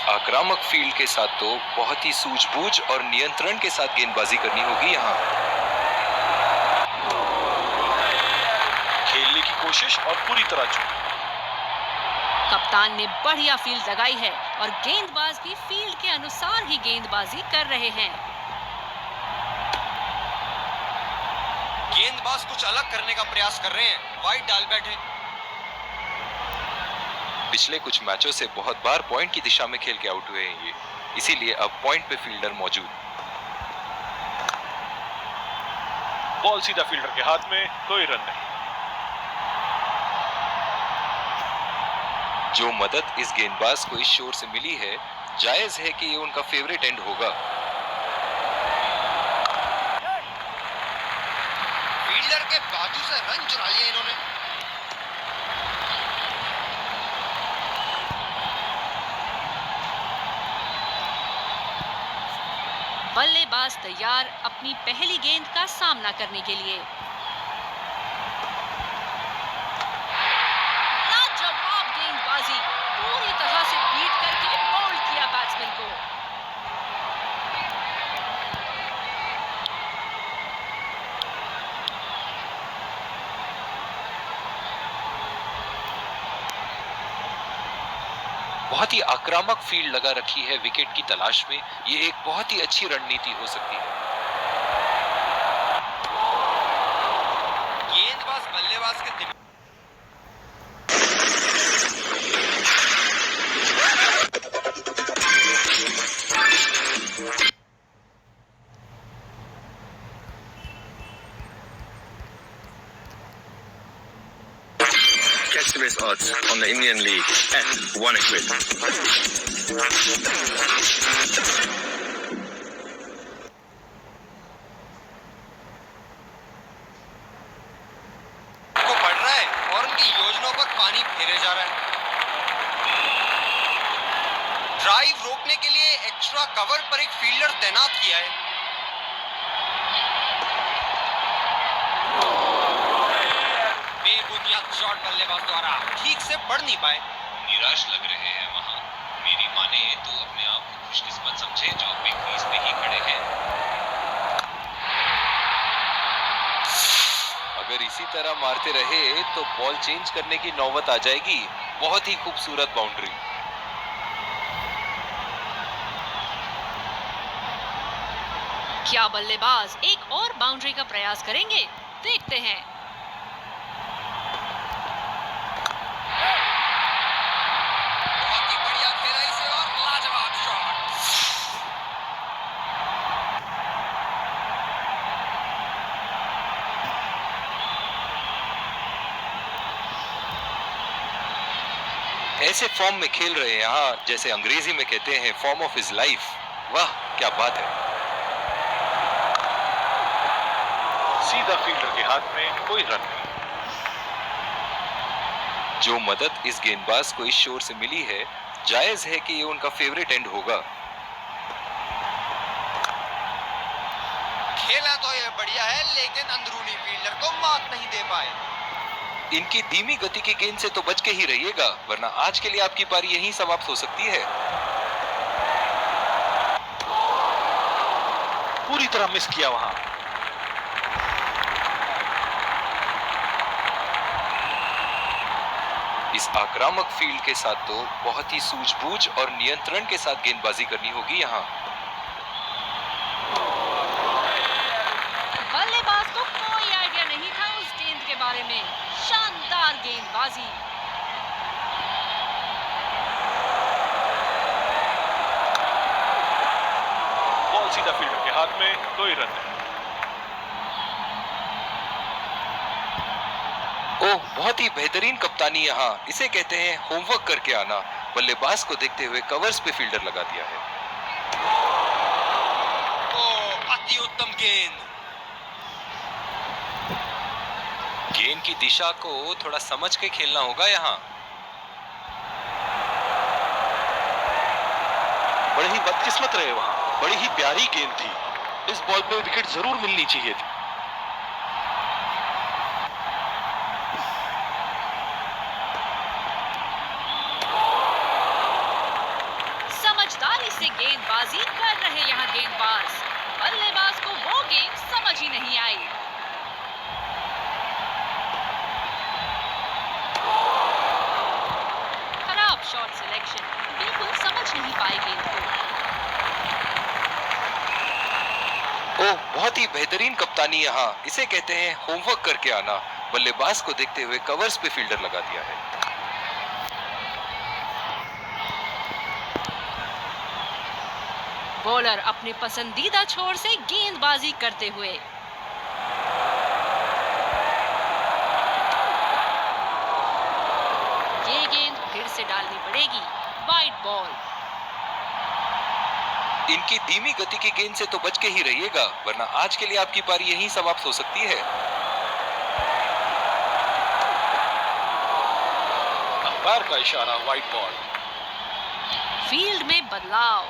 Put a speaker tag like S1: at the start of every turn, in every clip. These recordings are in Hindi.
S1: आक्रामक फील्ड के साथ तो बहुत ही सूझबूझ और नियंत्रण के साथ गेंदबाजी करनी होगी यहाँ।
S2: खेलने की कोशिश और पूरी तरह चूक।
S3: कप्तान ने बढ़िया फील्ड लगाई है और गेंदबाज भी फील्ड के अनुसार ही गेंदबाजी कर रहे हैं।
S4: गेंदबाज कुछ अलग करने का प्रयास कर रहे हैं, वाइड डाल बैठे।
S1: पिछले कुछ मैचों से बहुत बार पॉइंट की दिशा में खेल के आउट हुए हैं ये, इसीलिए अब पॉइंट पे फील्डर मौजूद।
S2: बॉल सीधा फील्डर के हाथ में, कोई रन नहीं।
S1: जो मदद इस गेंदबाज को इस शोर से मिली है, जायज है कि ये उनका फेवरेट एंड होगा।
S4: फील्डर के बाजू से रन चुरा लिए इन्होंने।
S3: बल्लेबाज तैयार अपनी पहली गेंद का सामना करने के लिए। लाजवाब गेंदबाजी, पूरी तरह से बीट करके बोल्ड किया बैट्समैन को।
S1: बहुत ही आक्रामक फील्ड लगा रखी है विकेट की तलाश में। ये एक बहुत ही अच्छी रणनीति हो सकती है।
S4: गेंदबाज बल्लेबाज के दिमाग
S5: Catch the best odds on the Indian League at 1xBet.
S4: को बढ़ रहा है और उनकी योजनाओं पर पानी फेरे जा रहा है। ड्राइव रोकने के लिए एक्स्ट्रा कवर पर एक फील्डर तैनात किया है। बेबुनियाद शॉट बल्लेबाज द्वारा ठीक से पढ़ नहीं पाए।
S1: निराश लग रहे हैं वहां। मेरी माने तो अपने आप को खुशकिस्मत समझे जो अपनी क्रीज पे ही खड़े हैं। अगर इसी तरह मारते रहे तो बॉल चेंज करने की नौबत आ जाएगी। बहुत ही खूबसूरत बाउंड्री।
S3: क्या बल्लेबाज एक और बाउंड्री का प्रयास करेंगे? देखते हैं।
S4: बहुत ही बढ़िया खेला इसे और लाजवाब शॉट।
S1: ऐसे फॉर्म में खेल रहे हैं यहाँ, जैसे अंग्रेजी में कहते हैं फॉर्म ऑफ हिज लाइफ। वाह क्या बात है।
S2: सीधा फील्डर के हाथ में, कोई रन नहीं।
S1: जो मदद इस गेंदबाज को इस शोर से मिली है, जायज है कि ये उनका फेवरेट एंड होगा।
S4: खेला तो ये बढ़िया है, लेकिन अंदरूनी फील्डर को मात नहीं दे पाए।
S1: इनकी धीमी गति की गेंद से तो बच के ही रहिएगा, वरना आज के लिए आपकी पारी यहीं समाप्त हो सकती है।
S2: पूरी तरह मिस किया वहां।
S1: इस आक्रामक फील्ड के साथ तो बहुत ही सूझबूझ और नियंत्रण के साथ गेंदबाजी करनी होगी यहाँ।
S3: बल्लेबाज को कोई आइडिया नहीं था उस गेंद के बारे में। शानदार गेंदबाजी।
S2: बॉल सीधा फील्डर के हाथ में, कोई रन नहीं।
S1: ओह, बहुत ही बेहतरीन कप्तानी यहाँ। इसे कहते हैं होमवर्क करके आना। बल्लेबाज को देखते हुए कवर्स पे फील्डर लगा दिया है।
S4: ओ, अति उत्तम गेंद।
S1: गेंद की दिशा को थोड़ा समझ के खेलना होगा यहाँ।
S2: बड़े ही बदकिस्मत रहे वहां। बड़ी ही प्यारी गेंद थी। इस बॉल पे विकेट जरूर मिलनी चाहिए थी।
S3: गेंदबाज। बल्लेबाज को वो गेंद समझ ही नहीं आई। खराब शॉट सिलेक्शन, बिल्कुल समझ नहीं पाई गेंद को।
S1: ओह, बहुत ही बेहतरीन कप्तानी यहाँ, इसे कहते हैं होमवर्क करके आना। बल्लेबाज को देखते हुए कवर्स पे फील्डर लगा दिया है।
S3: बॉलर अपने पसंदीदा छोर से गेंदबाजी करते हुए। ये गेंद फिर से डालनी पड़ेगी। Wide ball.
S1: इनकी धीमी गति की गेंद से तो बच के ही रहिएगा, वरना आज के लिए आपकी पारी यहीं समाप्त हो सकती है।
S2: अंपायर का इशारा, वाइड बॉल।
S3: फील्ड में बदलाव।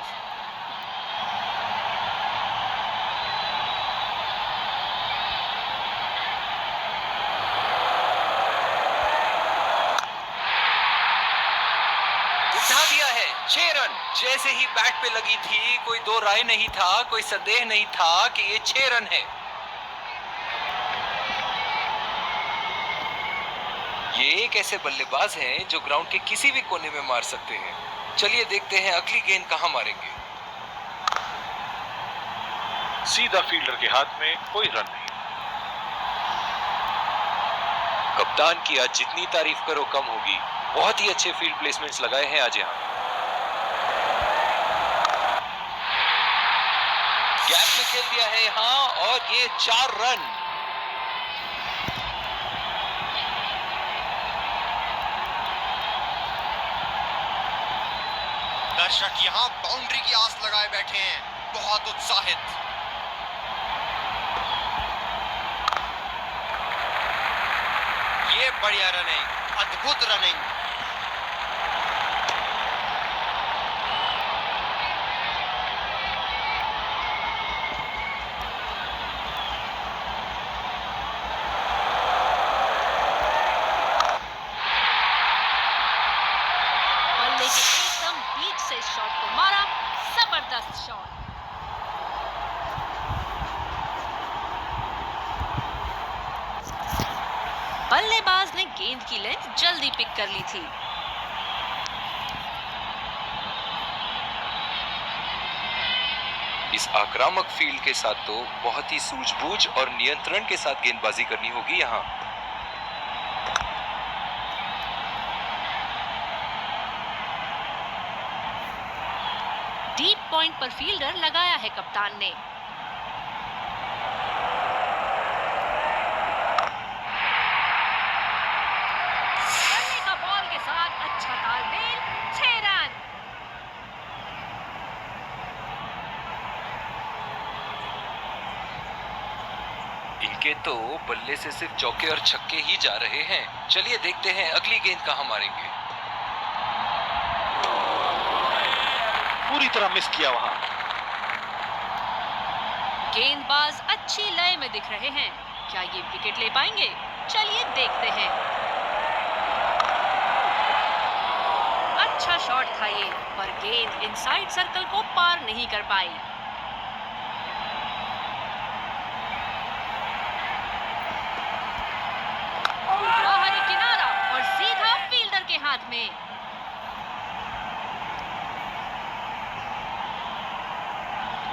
S1: उठा दिया है, 6 रन। जैसे ही बैट पे लगी थी, कोई दो राय नहीं था, कोई संदेह नहीं था कि ये 6 रन है। ये एक ऐसे बल्लेबाज हैं जो ग्राउंड के किसी भी कोने में मार सकते हैं। चलिए देखते हैं अगली गेंद कहां मारेंगे।
S2: सीधा फील्डर के हाथ में, कोई रन नहीं।
S1: कप्तान की आज जितनी तारीफ करो कम होगी। बहुत ही अच्छे फील्ड प्लेसमेंट्स लगाए हैं आज यहाँ। गैप में खेल दिया है यहाँ, और ये 4 रन।
S4: दर्शक यहाँ बाउंड्री की आस लगाए बैठे हैं, बहुत उत्साहित। ये बढ़िया रनिंग, अद्भुत रनिंग।
S3: बल्ले के एकदम बीच से शॉट को मारा। जबरदस्त शॉट। बल्लेबाज ने गेंद की लेंथ जल्दी पिक कर ली थी।
S1: इस आक्रामक फील्ड के साथ तो बहुत ही सूझबूझ और नियंत्रण के साथ गेंदबाजी करनी होगी यहाँ।
S3: डीप पॉइंट पर फील्डर लगाया है कप्तान ने। बल्ले का बॉल के साथ अच्छा तालमेल। 6 रन।
S1: इनके तो बल्ले से सिर्फ चौके और छक्के ही जा रहे हैं। चलिए देखते हैं अगली गेंद कहां मारेंगे।
S2: पूरी तरह मिस किया वहां।
S3: गेंदबाज अच्छी लय में दिख रहे हैं। क्या ये विकेट ले पाएंगे? चलिए देखते हैं। अच्छा शॉट था ये, पर गेंद इनसाइड सर्कल को पार नहीं कर पाई। बाहरी किनारा और सीधा फील्डर के हाथ में।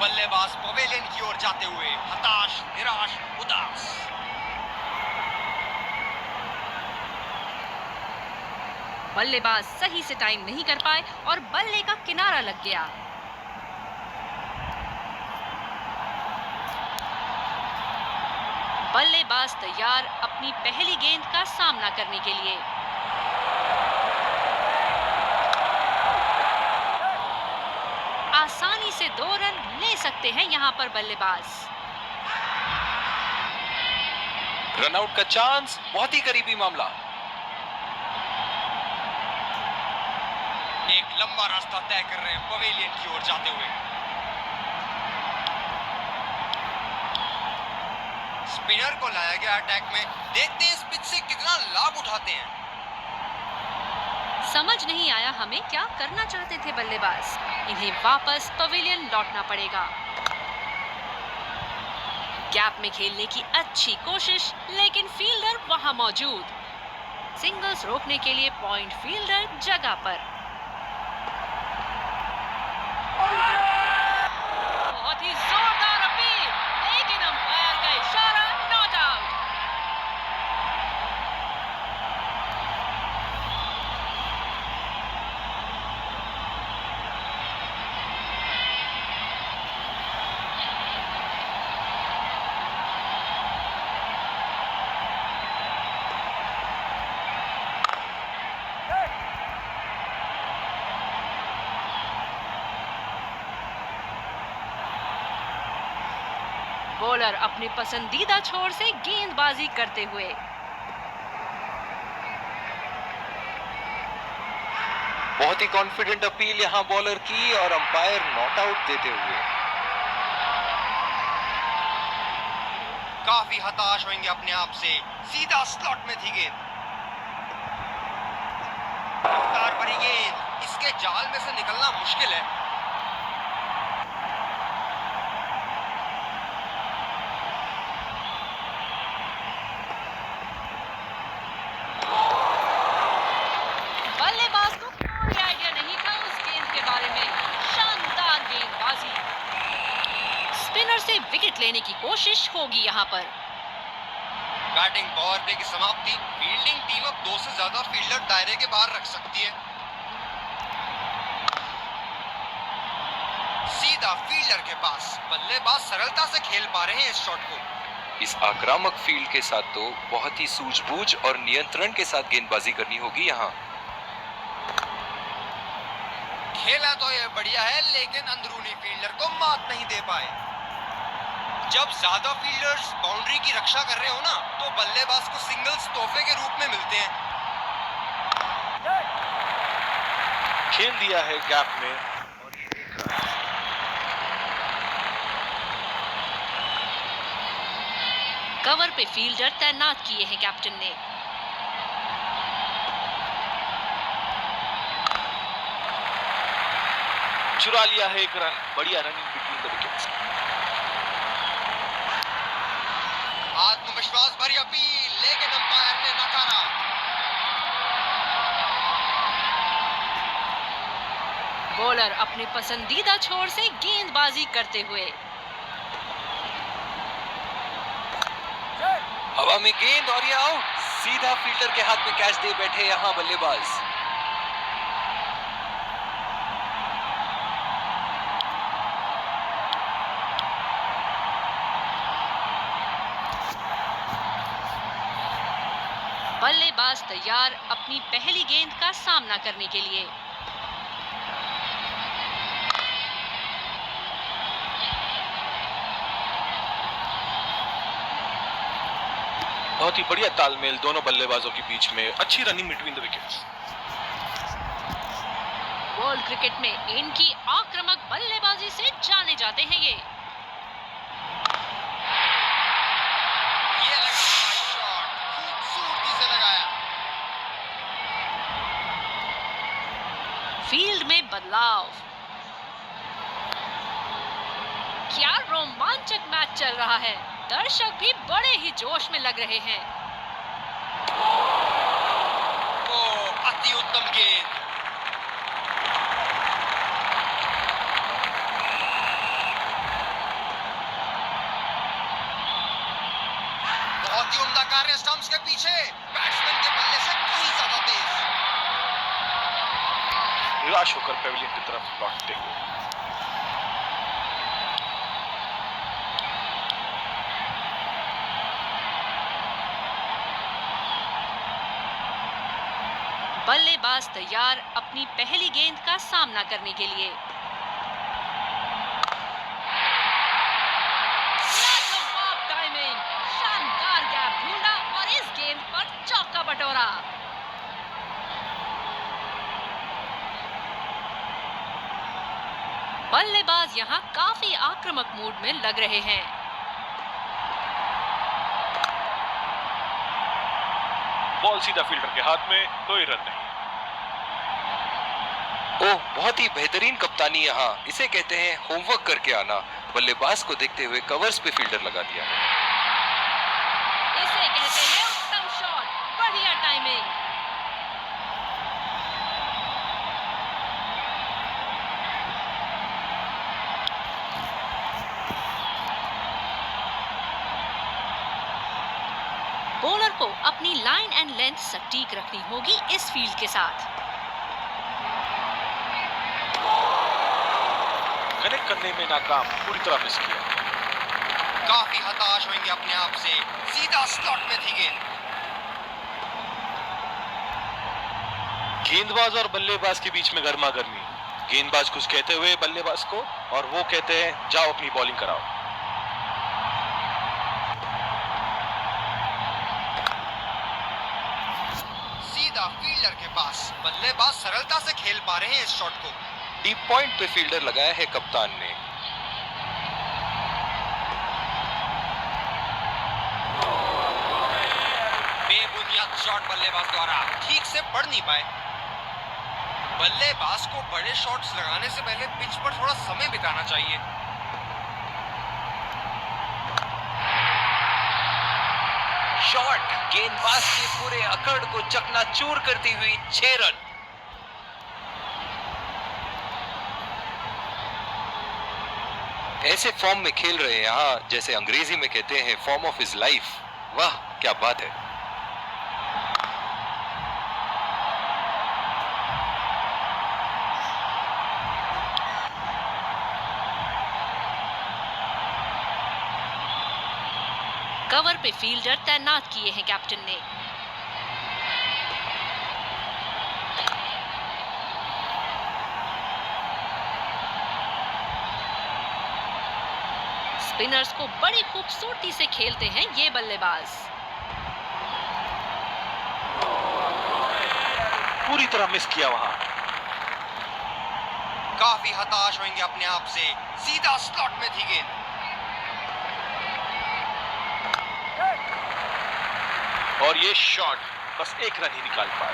S4: बल्लेबाज पवेलियन की ओर जाते हुए हताश, निराश, उदास।
S3: बल्लेबाज सही से टाइम नहीं कर पाए और बल्ले का किनारा लग गया। बल्लेबाज तैयार अपनी पहली गेंद का सामना करने के लिए। आसानी से 2 रन ले सकते हैं यहां पर बल्लेबाज।
S1: रनआउट का चांस, बहुत ही करीबी मामला।
S4: एक लंबा रास्ता तय कर रहे हैं पवेलियन की ओर जाते हुए। स्पिनर को लाया गया अटैक में। देखते हैं इस पिच से कितना लाभ उठाते हैं।
S3: समझ नहीं आया हमें क्या करना चाहते थे बल्लेबाज। इन्हें वापस पवेलियन लौटना पड़ेगा। गैप में खेलने की अच्छी कोशिश, लेकिन फील्डर वहां मौजूद। सिंगल्स रोकने के लिए पॉइंट फील्डर जगह पर। बहुत ही जोरदार अपील, लेकिन अंपायर का इशारा नॉट आउट। बॉलर अपने पसंदीदा छोर से गेंदबाजी करते हुए।
S1: बहुत ही कॉन्फिडेंट अपील यहाँ बॉलर की और अंपायर नॉट आउट देते हुए।
S4: काफी हताश होंगे अपने आप से, सीधा स्लॉट में थी गेंद। रफ्तार भरी गेंद, इसके जाल में से निकलना मुश्किल है।
S3: बल्लेबाज को कोई आइडिया नहीं था उस गेंद के बारे में। शानदार गेंदबाजी। स्पिनर से विकेट लेने की कोशिश होगी यहाँ पर।
S4: बैटिंग पावर प्ले की समाप्ति। फील्डिंग टीम अब 2 से ज्यादा फील्डर दायरे के बाहर रख सकती है। सीधा फील्डर के पास। बल्लेबाज सरलता से खेल पा रहे हैं इस शॉट को।
S1: इस आक्रामक फील्ड के साथ तो बहुत ही सूझबूझ और नियंत्रण के साथ गेंदबाजी करनी होगी यहाँ।
S4: खेला तो ये बढ़िया है, लेकिन अंदरूनी फील्डर को मात नहीं दे पाए। जब ज्यादा फील्डर्स बाउंड्री की रक्षा कर रहे हो ना, तो बल्लेबाज को सिंगल्स तोहफे के रूप में मिलते हैं।
S2: खेल दिया है गैप में और ये 1 रन।
S3: कवर पे फील्डर तैनात किए हैं कैप्टन ने।
S2: चुरा लिया है 1 रन। बढ़िया रनिंग बिटवीन द विकेट्स।
S4: आत्मविश्वास भरी अपील, लेकिन अंपायर ने नकारा।
S3: बॉलर अपने पसंदीदा छोर से गेंदबाजी करते हुए।
S1: हवा में गेंद और ये आउट। सीधा फील्डर के हाथ में कैच दे बैठे यहाँ बल्लेबाज।
S3: बल्लेबाज तैयार अपनी पहली गेंद का सामना करने के लिए।
S2: बहुत ही बढ़िया तालमेल दोनों बल्लेबाजों के बीच में। अच्छी running between the wickets.
S3: World cricket में इनकी आक्रामक बल्लेबाजी से जाने जाते हैं ये।
S4: लगा शॉट, खूबसूरती से लगाया।
S3: फील्ड में बदलाव। क्या रोमांचक मैच चल रहा है। दर्शक भी बड़े ही जोश में लग रहे हैं।
S4: ओ, अति उत्तम गेंद। बहुत ही उम्दा कार्य स्टंप्स के पीछे। बैट्समैन के बल्ले से कहीं ज्यादा तेज।
S2: निराश होकर पेविलियन की तरफ लौटते हुए।
S3: बल्लेबाज तैयार अपनी पहली गेंद का सामना करने के लिए। लाजवाब टाइमिंग, शानदार गैप ढूंढा और इस गेंद पर चौका बटोरा। बल्लेबाज यहां काफी आक्रामक मूड में लग रहे हैं।
S2: बॉल सीधा फील्डर के हाथ में, कोई रन नहीं।
S1: ओह, बहुत ही बेहतरीन कप्तानी यहाँ। इसे कहते हैं होमवर्क करके आना। बल्लेबाज को देखते हुए कवर्स पे फील्डर लगा दिया है।
S3: इसे कहते हैं उत्तम शॉट, बढ़िया टाइमिंग। बॉलर को अपनी लाइन एंड लेंथ सटीक रखनी होगी इस फील्ड के साथ।
S2: कनेक्ट करने में नाकाम, पूरी तरह मिस किया।
S4: काफी हताश होंगे अपने आप से, सीधा स्लॉट में थी गेंद।
S2: गेंदबाज और बल्लेबाज के बीच में गर्मा गर्मी। गेंदबाज कुछ कहते हुए बल्लेबाज को, और वो कहते हैं जाओ अपनी बॉलिंग कराओ।
S4: सीधा फील्डर के पास, बल्लेबाज सरलता से खेल पा रहे हैं इस शॉट को।
S1: डीप पॉइंट पे फील्डर लगाया है कप्तान ने।
S4: बेबुनियाद शॉट बल्लेबाज द्वारा, ठीक से पढ़ नहीं पाए। बल्लेबाज को बड़े शॉट्स लगाने से पहले पिच पर थोड़ा समय बिताना चाहिए।
S1: शॉट गेंदबाज के पूरे अकड़ को चकनाचूर करती हुई 6 रन। ऐसे फॉर्म में खेल रहे हैं यहाँ, जैसे अंग्रेजी में कहते हैं फॉर्म ऑफ हिज लाइफ। वाह क्या बात है।
S3: कवर पे फील्डर तैनात किए हैं कैप्टन ने। स्पिनर्स को बड़ी खूबसूरती से खेलते हैं ये बल्लेबाज।
S2: पूरी तरह मिस किया वहां।
S4: काफी हताश होंगे अपने आप से, सीधा स्लॉट में थी गेंद।
S2: और ये शॉट बस एक रन ही निकाल पाए।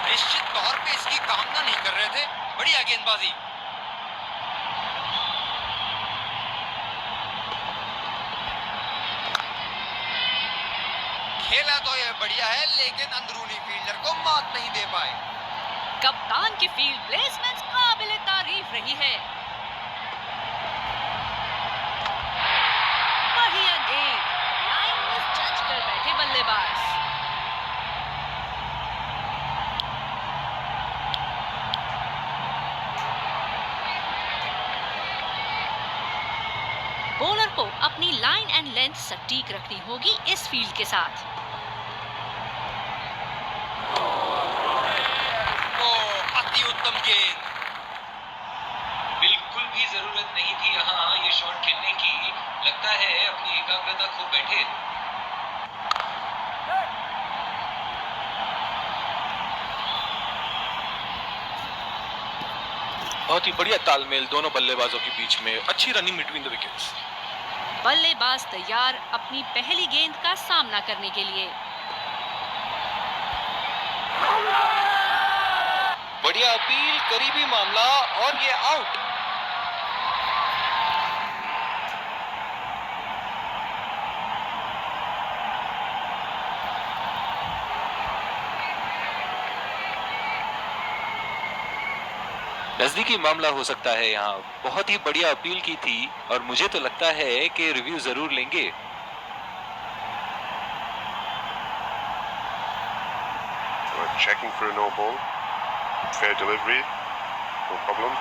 S4: निश्चित तौर पे इसकी कामना नहीं कर रहे थे। बढ़िया गेंदबाजी। खेला तो ये बढ़िया है, लेकिन अंदरूनी फील्डर को मात नहीं दे पाए।
S3: कप्तान की फील्ड प्लेसमेंट काबिले तारीफ रही है। बढ़िया गेंद, लाइन मिस जज कर बैठे बल्लेबाज। बॉलर को अपनी लाइन एंड लेंथ सटीक रखनी होगी इस फील्ड के साथ।
S4: अति उत्तम गेंद।
S1: बिल्कुल भी जरूरत नहीं थी यहाँ ये शॉट खेलने की। लगता है अपनी एकाग्रता खो बैठे।
S2: बहुत ही बढ़िया तालमेल दोनों बल्लेबाजों के बीच में। अच्छी रनिंग बिटवीन द विकेट्स।
S3: बल्लेबाज तैयार अपनी पहली गेंद का सामना करने के लिए।
S1: बढ़िया अपील, करीबी मामला, और ये आउट। नजदीकी मामला हो सकता है यहाँ। बहुत ही बढ़िया अपील की थी और मुझे तो लगता है कि रिव्यू जरूर लेंगे।
S6: We're checking for a no ball. Fair delivery. No problem.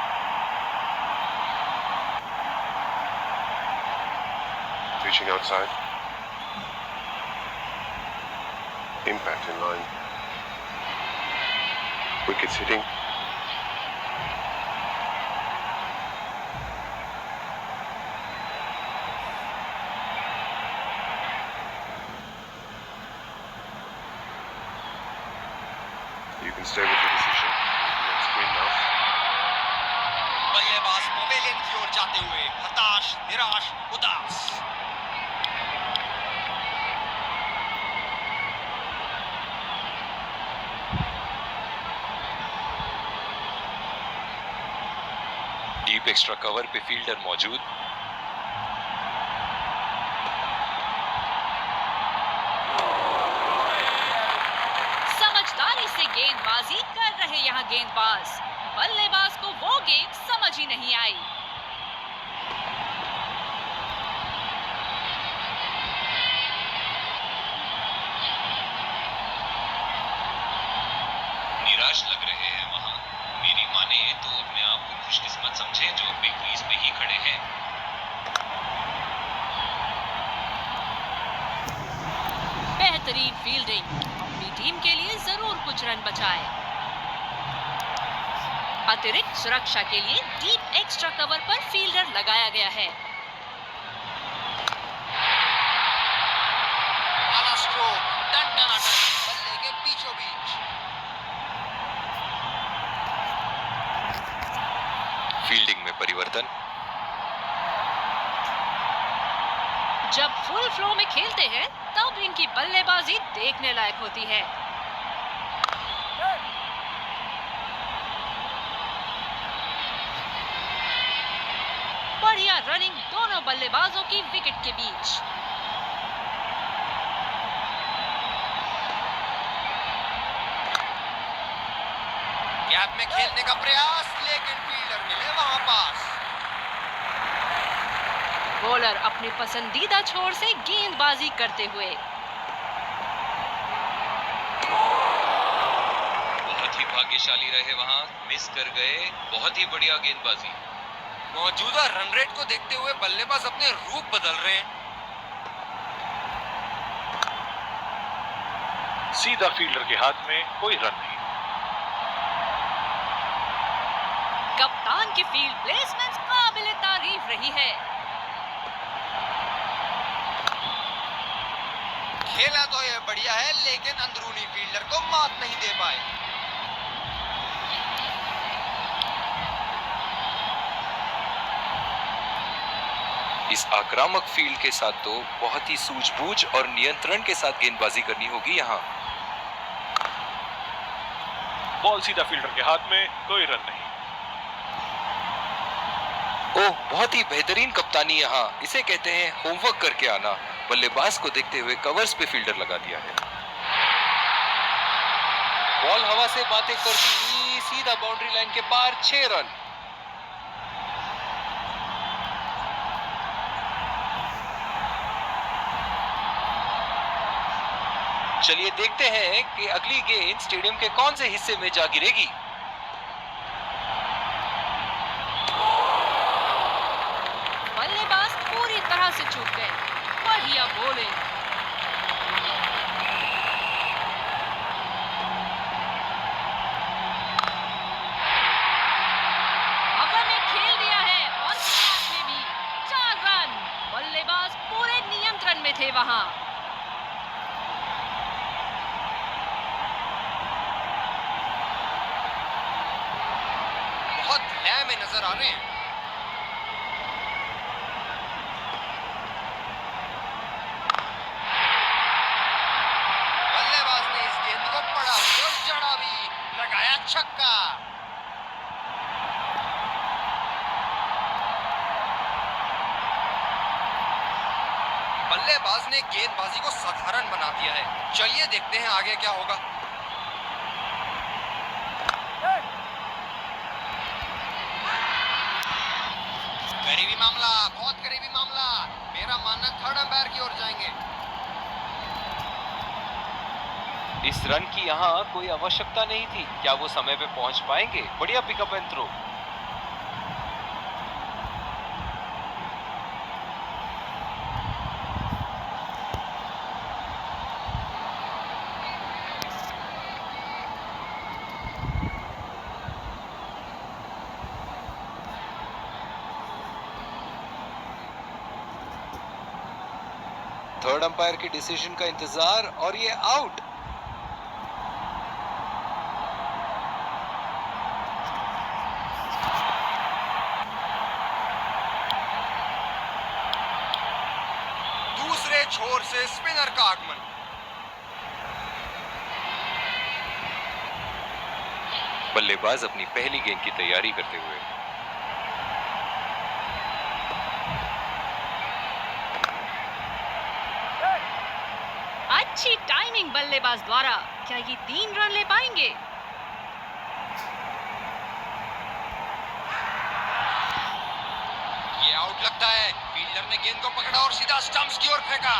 S6: Reaching outside. Impact in line. Wickets hitting. You can stay with your decision. Next screen now.
S4: बल्लेबाज पवेलियन की ओर जाते हुए हताश, निराश, उदास।
S1: डीप एक्स्ट्रा कवर पे फील्डर मौजूद।
S3: समझदारी से गेंदबाजी कर रहे यहाँ गेंदबाज, बल्लेबाज को वो गेंद समझ ही नहीं आई।
S7: निराश लग रहे हैं वहां। मेरी माने तो अपने आप को खुशकिस्मत समझे जो अपने क्रीज पे ही खड़े हैं।
S3: बेहतरीन फील्डिंग, अपनी टीम के लिए जरूर कुछ रन बचाए। अतिरिक्त सुरक्षा के लिए डीप एक्स्ट्रा कवर पर फील्डर लगाया गया है।
S4: वाला स्ट्रोक टन-टनाटन बल्ले के बीचों बीच।
S1: फील्डिंग में परिवर्तन।
S3: जब फुल फ्लो में खेलते हैं तब इनकी बल्लेबाजी देखने लायक होती है। बढ़िया रनिंग दोनों बल्लेबाजों की विकेट के बीच।
S4: गैप में खेलने का प्रयास, लेकिन फील्डर मिले वहां पास।
S3: बॉलर अपनी पसंदीदा छोर से गेंदबाजी करते हुए।
S7: बहुत ही भाग्यशाली रहे वहां, मिस कर गए। बहुत ही बढ़िया गेंदबाजी।
S4: मौजूदा रन रेट को देखते हुए बल्लेबाज अपने रूप बदल रहे हैं।
S2: सीधा फील्डर के हाथ में, कोई रन नहीं।
S3: कप्तान की फील्ड प्लेसमेंट काबिले तारीफ रही है।
S4: खेला तो ये बढ़िया है, लेकिन अंदरूनी फील्डर को मात नहीं दे पाए।
S1: इस आक्रामक फील्ड के साथ तो बहुत ही सूझबूझ और नियंत्रण के साथ गेंदबाजी करनी होगी यहाँ।
S2: बॉल सीधा फील्डर के हाथ में, कोई रन नहीं।
S1: ओह, बहुत ही बेहतरीन कप्तानी यहाँ, इसे कहते हैं होमवर्क करके आना। बल्लेबाज को देखते हुए कवर्स पे फील्डर लगा दिया है। बॉल हवा से बातें करती हुई सीधा बाउंड्री लाइन के पार, 6 रन। चलिए देखते हैं कि अगली गेंद स्टेडियम के कौन से हिस्से में जा गिरेगी।
S3: बल्लेबाज पूरी तरह से चूक गए। बढ़िया बॉलिंग। हवा में खेल दिया है और साथ में भी 4 रन। बल्लेबाज पूरे नियंत्रण में थे वहां।
S4: बहुत लय में नजर आ रहे हैं। बल्लेबाज ने इस गेंद को पड़ा भी और जड़ा भी, लगाया छक्का। बल्लेबाज ने गेंदबाजी को साधारण बना दिया है। चलिए देखते हैं आगे क्या होगा। करीबी मामला, बहुत करीबी मामला। मेरा मानना थर्ड अंपायर की ओर जाएंगे।
S1: इस रन की यहाँ कोई आवश्यकता नहीं थी। क्या वो समय पे पहुंच पाएंगे? बढ़िया pickup and throw. Third umpire के डिसीजन का इंतजार और ये आउट।
S4: दूसरे छोर से स्पिनर का आगमन।
S1: बल्लेबाज अपनी पहली गेंद की तैयारी करते हुए।
S3: अच्छी टाइमिंग बल्लेबाज द्वारा। क्या ये 3 रन ले पाएंगे?
S4: ये आउट लगता है। फील्डर ने गेंद को पकड़ा और सीधा स्टंप्स की ओर फेंका।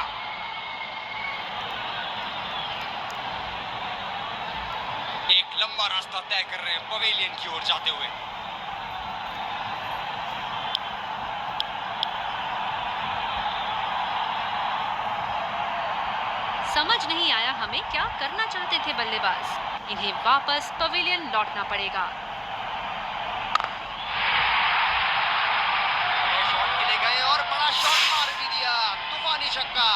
S4: एक लंबा रास्ता तय कर रहे हैं पवेलियन की ओर जाते हुए।
S3: समझ नहीं आया हमें क्या करना चाहते थे बल्लेबाज। इन्हें वापस पवेलियन लौटना पड़ेगा।
S4: बड़े शॉट के लिए गए और बड़ा शॉट मार भी दिया। तूफानी छक्का।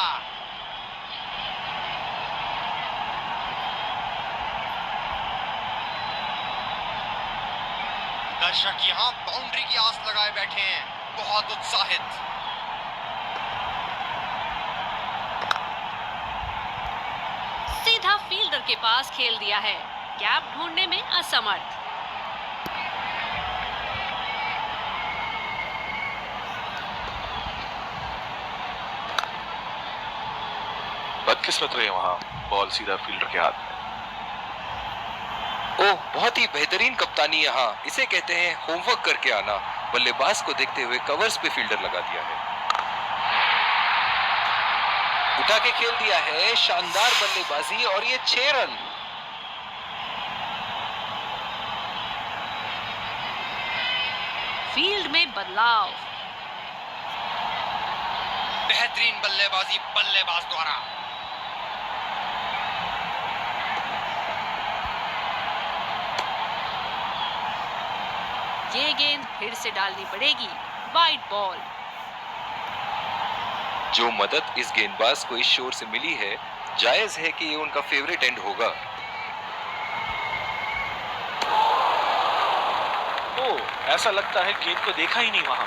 S4: दर्शक यहां बाउंड्री की आस लगाए बैठे हैं, बहुत उत्साहित।
S3: सीधा फील्डर के पास खेल दिया है, गैप ढूंढने में असमर्थ।
S2: बदकिस्मत रहे वहां, बॉल सीधा फील्डर के हाथ में।
S1: ओह, बहुत ही बेहतरीन कप्तानी यहाँ, इसे कहते हैं होमवर्क करके आना। बल्लेबाज को देखते हुए कवर्स पे फील्डर लगा दिया है। उठा के खेल दिया है, शानदार बल्लेबाजी और ये 6 रन।
S3: फील्ड में बदलाव।
S4: बेहतरीन बल्लेबाजी बल्लेबाज द्वारा।
S3: ये गेंद फिर से डालनी पड़ेगी। Wide ball.
S1: जो मदद इस गेंदबाज को इस शोर से मिली है, जायज है कि ये उनका फेवरेट एंड होगा।
S2: ओह, ऐसा लगता है गेंद को देखा ही नहीं वहां।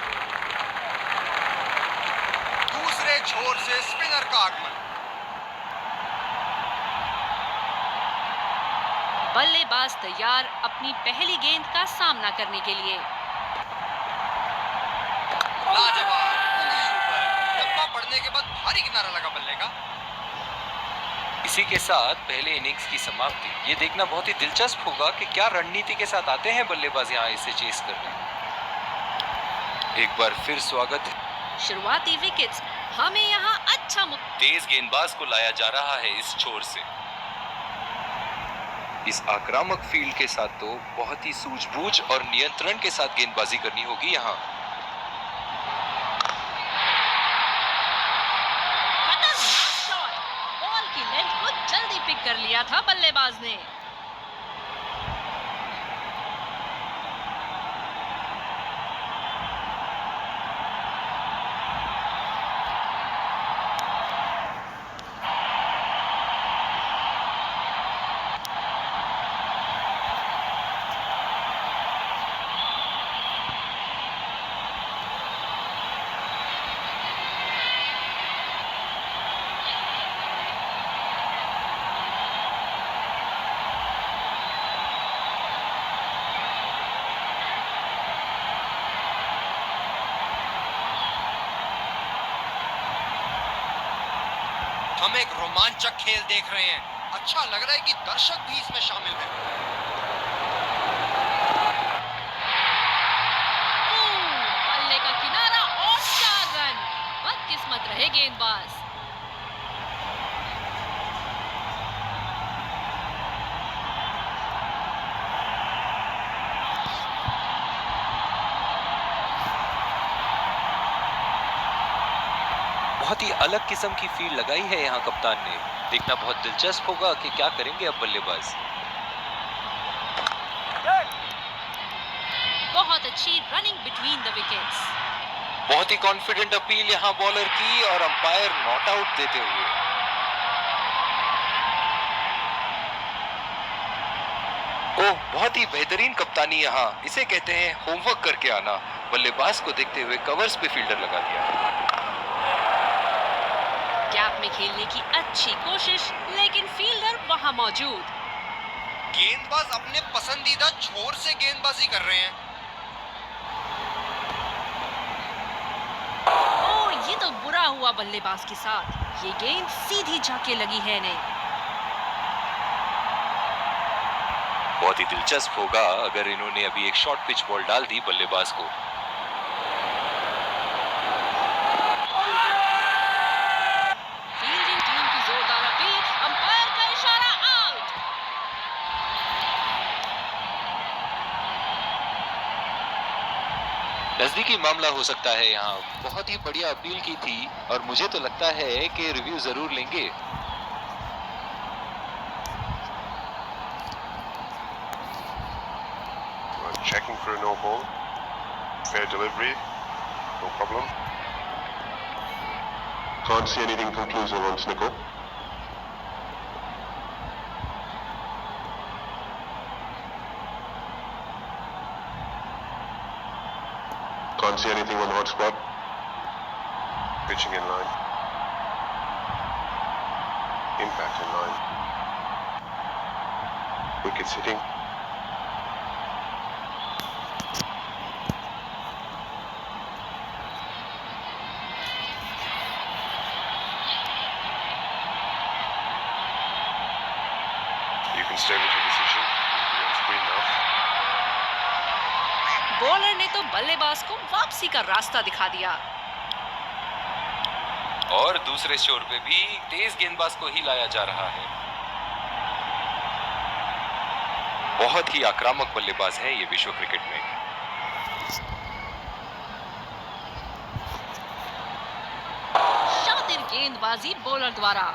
S4: दूसरे छोर से स्पिनर का आगमन।
S3: बल्लेबाज तैयार अपनी पहली गेंद का सामना करने के लिए।
S4: लाजवाब, उंगली ऊपर। डब्बा पड़ने के बाद भारी किनारा लगा बल्ले का।
S1: इसी के साथ पहले इनिंग्स की समाप्ति। ये देखना बहुत ही दिलचस्प होगा कि क्या रणनीति के साथ आते हैं बल्लेबाज यहाँ इसे चेस करने। एक बार फिर स्वागत है।
S3: शुरुआती विकेट्स हमें यहाँ अच्छा
S1: तेज गेंदबाज को लाया जा रहा है इस छोर से। इस आक्रामक फील्ड के साथ तो बहुत ही सूझबूझ और नियंत्रण के साथ गेंदबाजी करनी होगी यहाँ।
S3: खतरनाक शॉट। बॉल की लेंथ को जल्दी पिक कर लिया था बल्लेबाज ने।
S4: हम एक रोमांचक खेल देख रहे हैं। अच्छा लग रहा है कि दर्शक भी इसमें शामिल हैं।
S3: बल्ले का किनारा और 4 रन। बदकिस्मत रहे गेंदबाज।
S1: बहुत ही अलग किस्म की फील्ड लगाई है यहाँ कप्तान ने। देखना बहुत दिलचस्प होगा कि क्या करेंगे अब बल्लेबाज।
S3: बहुत अच्छी रनिंग बिटवीन द विकेट्स।
S1: बहुत ही कॉन्फिडेंट अपील यहाँ बॉलर की और अंपायर नॉट आउट देते हुए। ओह, बहुत ही बेहतरीन कप्तानी यहाँ, इसे कहते हैं होमवर्क करके आना। बल्लेबाज को देखते हुए कवर्स पे फील्डर लगा दिया।
S3: गैप में खेलने की अच्छी कोशिश, लेकिन फील्डर वहां मौजूद।
S4: गेंदबाज अपने पसंदीदा छोर से गेंदबाजी कर रहे हैं।
S3: ओह, ये तो बुरा हुआ बल्लेबाज के साथ। ये गेंद सीधी जाके लगी है इन्हें।
S1: बहुत ही दिलचस्प होगा अगर इन्होंने अभी एक शॉर्ट पिच बॉल डाल दी बल्लेबाज को।
S3: फील्डिंग टीम की जोरदार अपील, अंपायर का इशारा, आउट।
S1: नजदीकी मामला हो सकता है यहाँ। बहुत ही बढ़िया अपील की थी और मुझे तो लगता है कि रिव्यू जरूर लेंगे।
S6: We're checking for a no ball. Fair delivery. No problem. Can't see anything conclusive on Snickle. Can't see anything on hotspot. Pitching in line. Impact in line. Wickets hitting. You can stay with your decision. You're on screen now.
S3: Bowler ने तो बल्लेबाज को वापसी का रास्ता दिखा दिया।
S1: और दूसरे छोर पे भी तेज गेंदबाज को ही लाया जा रहा है। बहुत ही आक्रामक बल्लेबाज है ये विश्व क्रिकेट में।
S3: शातिर गेंदबाजी बॉलर द्वारा।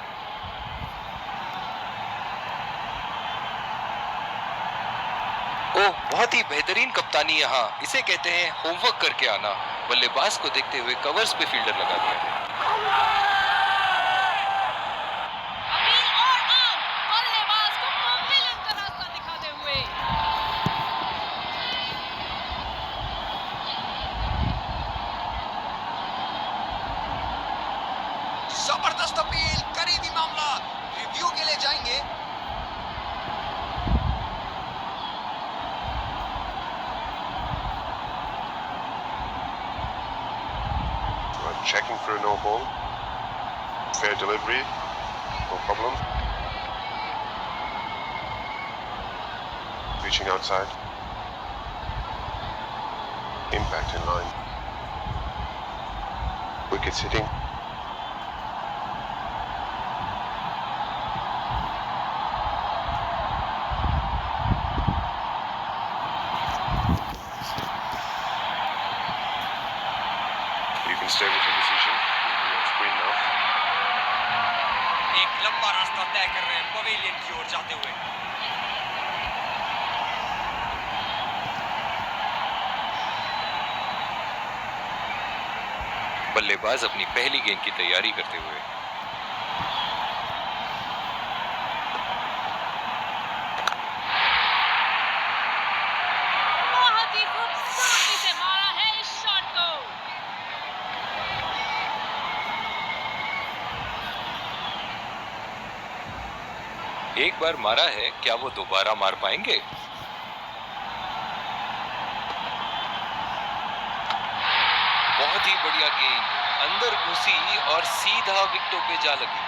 S1: ओह, बहुत ही बेहतरीन कप्तानी यहाँ। इसे कहते हैं होमवर्क करके आना। बल्लेबाज को देखते हुए कवर्स पे फील्डर लगा दिया है।
S3: अपील और आउट, बल्लेबाज को पवेलियन का रास्ता दिखाते हुए।
S4: जबरदस्त अपील, करीबी मामला, रिव्यू के लिए जाएंगे।
S6: We're checking for a no ball. Fair delivery. No problem. Reaching outside. Impact in line. Wickets hitting. You can stay with your decision. You're on screen now.
S4: एक लंबा रास्ता तय कर रहे हैं पवेलियन की ओर जाते हुए।
S1: बल्लेबाज अपनी पहली गेंद की तैयारी करते हुए।
S3: बहुत ही खूबसूरती से मारा है इस शॉट को।
S1: एक बार मारा है, क्या वो दोबारा मार पाएंगे? बहुत ही बढ़िया गेंद, अंदर घुसी और सीधा विकेटों पे जा लगी।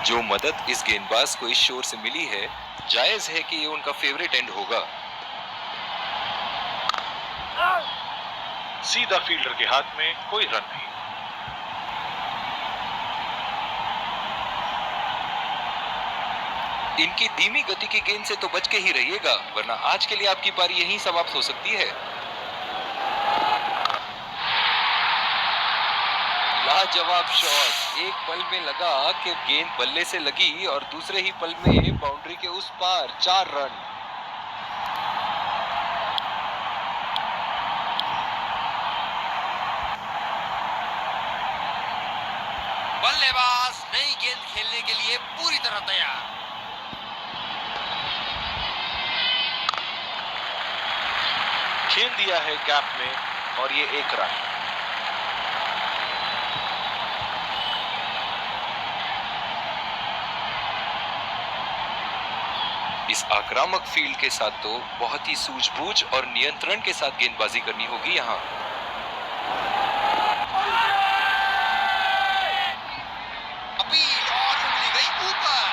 S1: जो मदद इस गेंदबाज को इस शोर से मिली है, जायज है कि ये उनका फेवरेट एंड होगा।
S2: सीधा फील्डर के हाथ में, कोई रन नहीं।
S1: इनकी धीमी गति की गेंद से तो बच के ही रहिएगा, वरना आज के लिए आपकी पारी यहीं समाप्त हो सकती है। लाजवाब शॉट, एक पल में लगा कि गेंद बल्ले से लगी और दूसरे ही पल में बाउंड्री के उस पार 4 रन।
S4: बल्लेबाज नई गेंद खेलने के लिए पूरी तरह तैयार।
S2: खेल दिया है गैप में और ये 1 रन।
S1: इस आक्रामक फील्ड के साथ तो बहुत ही सूझबूझ और नियंत्रण के साथ गेंदबाजी करनी होगी यहाँ।
S4: अपील और उंगली गई ऊपर।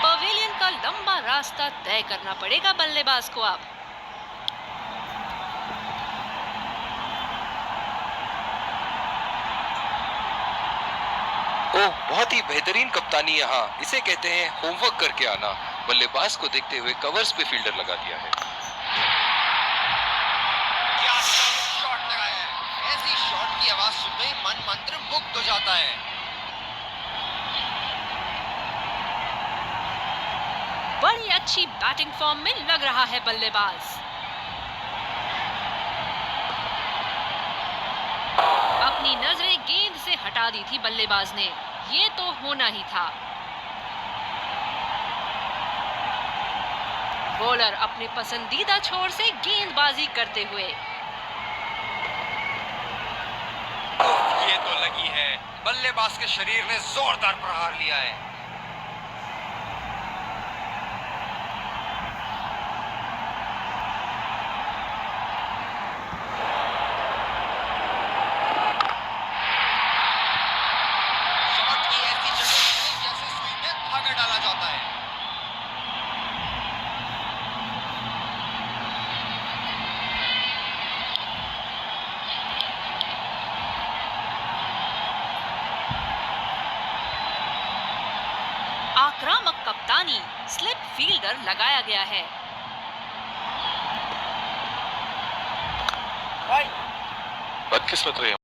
S3: पवेलियन का लंबा रास्ता तय करना पड़ेगा बल्लेबाज को अब।
S1: ओह, बहुत ही बेहतरीन कप्तानी यहाँ। इसे कहते हैं होमवर्क करके आना। बल्लेबाज को देखते हुए कवर्स पे फील्डर लगा दिया है।
S4: क्या शॉट लगाया है। ऐसी शॉट की आवाज सुनते ही मन मंत्र मुग्ध हो जाता है।
S3: बड़ी अच्छी बैटिंग फॉर्म में लग रहा है बल्लेबाज। अपनी नजरें गेंद से हटा दी थी बल्लेबाज ने। ये तो होना ही था। बॉलर अपने पसंदीदा छोर से गेंदबाजी करते हुए।
S4: ये तो लगी है। बल्लेबाज के शरीर ने जोरदार प्रहार लिया है। शॉट की ऐसी जगह है जैसे सुई में धागा डाला जाता है।
S3: आक्रामक कप्तानी, स्लिप फील्डर लगाया गया है।
S2: बदकिस्मत रहे